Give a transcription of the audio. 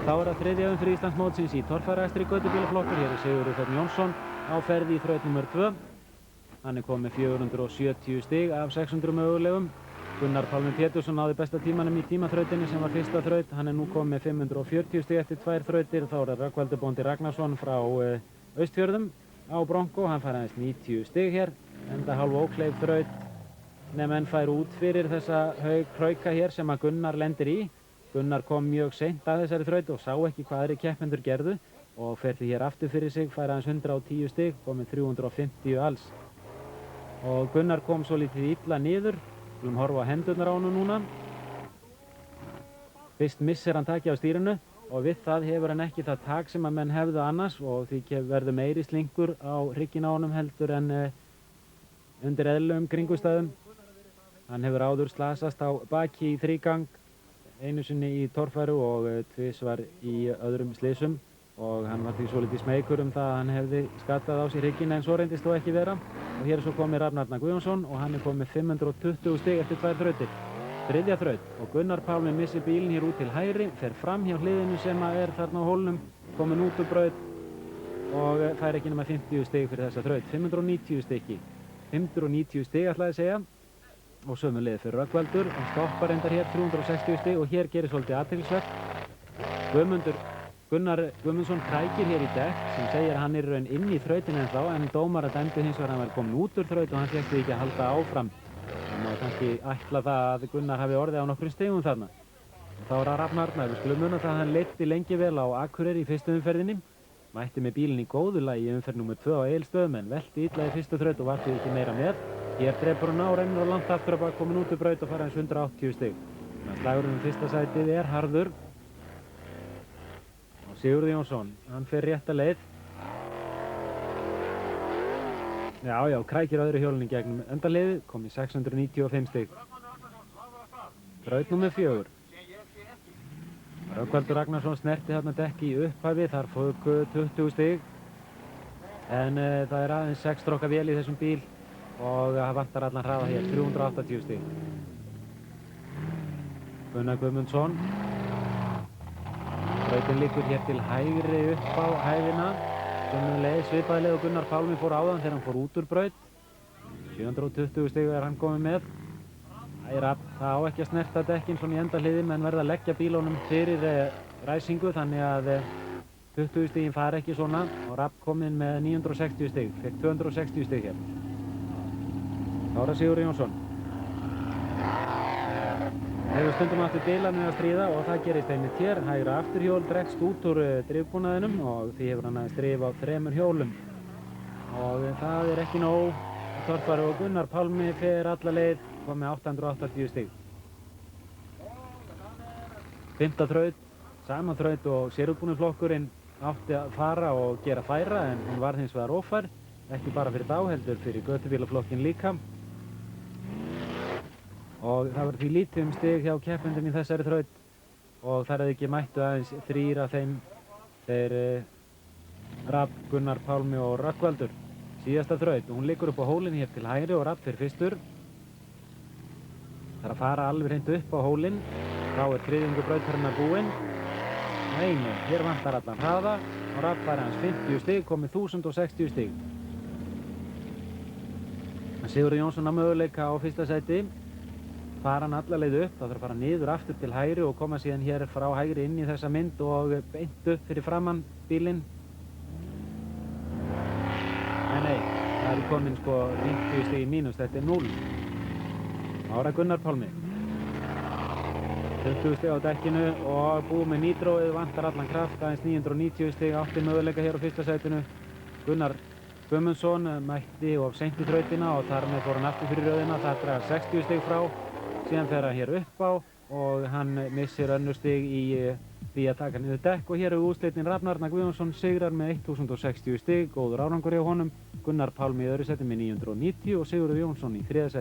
Þá er það þriðja umferð Íslandsmótsins í torfæraakstri götubílaflokkur. Hér er Sigurður Þ. Jónsson á ferð í þraut nr. 2. Hann er kominn með 470 stig af 600 mögulegum. Gunnar Pálmi Pétursson náði besta tímanum í tímaþrautinni sem var fyrsta þraut. Hann er nú kominn með 540 stig eftir 2 þrautir. Þá er það Rögnvaldur Bóndi Ragnarsson frá Austfjörðum á Bronco. Hann fær aðeins 90 stig hér, enda hálf ókleif þraut. Nema enn fær út fyrir þessa hrauka hér sem að Gunnar lendir í. Gunnar kom mjög seint að þessari þraut og sá ekki hvað aðrir keppendur gerðu og fer því hér aftur fyrir sig, fær aðeins 110 stig, komið 350 alls. Og Gunnar kom svo lítið illa niður. Við skulum horfa á hendurnar á honum núna. Fyrst missir hann takið á stýrinu og við það hefur hann ekki það tak sem að menn hefðu annars og því verður meiri slingur á hrygginn á honum heldur en undir eðlilegum kringumstæðum. Hann hefur áður slasast á baki í þrígang, einu sinni í torfæru og tvisvar í öðrum slysum og hann var því svolítið smeykur það að hann hefði skattað á sér hrygginn en svo reyndist þó ekki vera. Og hér er svo komið Rafn Arnar Guðjónsson og hann er komið með 520 stig eftir 2 þrautir. Þriðja þraut og Gunnar Pálmi missir bílinn hér út til hægri, fer fram hjá hliðinu sem er þarna á hólnum, kominn út úr braut og fær ekki nema 50 stig fyrir þessa þraut. 590 stykki. 590 stig ætlaði að segja. Og sömuleiðis fyrir Rögnvaldur, hann stoppar reyndar hér 360 stig og hér gerir svolítið athyglisvert. Gunnar Guðmundsson krækir hér í dekk sem segir að hann er raun inn í þrautin ennþá en dómara dæmdi hins vegar að hann var komin út úr þraut og hann fékk því ekki að halda áfram. Það má kannski ætla það að Gunnar hafi orðið á nokkrum stigum þarna. Og þá er það Rafn Arnar, við skulum muna það að hann leiddi lengi vel á Akureyri í fyrstu umferðinni. Mætti með bílinn í góðu lagi í umferð nr. 2 á Egilsstöðum en velti illa í fyrstu þraut og var því ekki meira með. Hér drepur hann á, rennur og langt aftur að bak, komin út úr braut og fara hans 180 stig. Slagurinn fyrsta sætið er harður. Og Sigurður Jónsson, hann fer rétta leið. Já, krækir öðru hjólunni gegnum endarleiðið, komið 695 stig. Þraut nr. 4. Rögnvaldur Ragnarsson snerti þarna dekki í upphafi, þar fók 20 stig. En það er aðeins 6 stróka vél í þessum bíl og það vantar allan hraða hér, 380 stig. Gunnar Guðmundsson. Þrautin liggur hér til hægri upp á hæðina. Sömuleiðis svipaði leið og Gunnar Pálmi fór áðan þegar hann fór út úr braut. 720 stig er hann komið með. Það á ekki að snerta dekkin svona í endahliði menn verða að leggja bílunum fyrir ræsingu þannig að 20 stigin fara ekki svona og Rapp kominn með 960 stig, fekk 260 stig hér. Þá er það Sigurður Jónsson. Hefur stundum aftur bilað með að stríða og það gerist einmitt hér. Hægra afturhjól dregst út úr drifbúnaðinum og því hefur hann aðeins drif á 3 hjólum. Og það er ekki nóg. Torfari og Gunnar Pálmi fer alla leið, kom með 880 stig. 5. þraut, sama þraut og sérútbúningflokkurinn átti að fara og gera færa en hún var hins vegar ófær. Ekki bara fyrir þá, heldur fyrir götubílaflokkin líka. Og það var því lítið stig hjá keppendum í þessari þraut og þar hefði ekki mættu aðeins 3 af þeim. Þeir Rapp, Gunnar Pálmi og Rögnvaldur. Síðasta þraut og hún liggur upp á hólinn hér til hægri og Rapp fyrir fyrstur. Það er að fara alveg hreint upp á hólinn. Þá er þriðjungu brautarinnar búinn. Nei, hér vantar allan hraða og Rapp fær hans 50 stig, komið 1060 stig. Sigurður Jónsson á möguleika á fyrsta sæti. Fara hann alla leið upp, þá þarf að fara niður aftur til hægri og koma síðan hér frá hægri inn í þessa mynd og beint upp fyrir framann bílinn. Nei, það er komin 50 stig í mínus, þetta er 0. Ára Gunnar Pálmi. 20 stig á dekkinu og búið með nítróið, vantar allan kraft, aðeins 990 stig, átti möguleika hér á fyrsta sætinu. Gunnar Guðmundsson mætti of seint í þrautina og þar með fór hann aftur fyrir röðina, það dragar 60 stig frá. Síðan fer hann hér upp á og hann missir önnur stig í því að taka niður dekk og hér er úrslitin. Rafn Arnar Guðjónsson sigrar með 1060 stig, góður árangur hjá honum. Gunnar Pálmi í öðru sæti með 990 og Sigurður Jónsson í þriðja sæti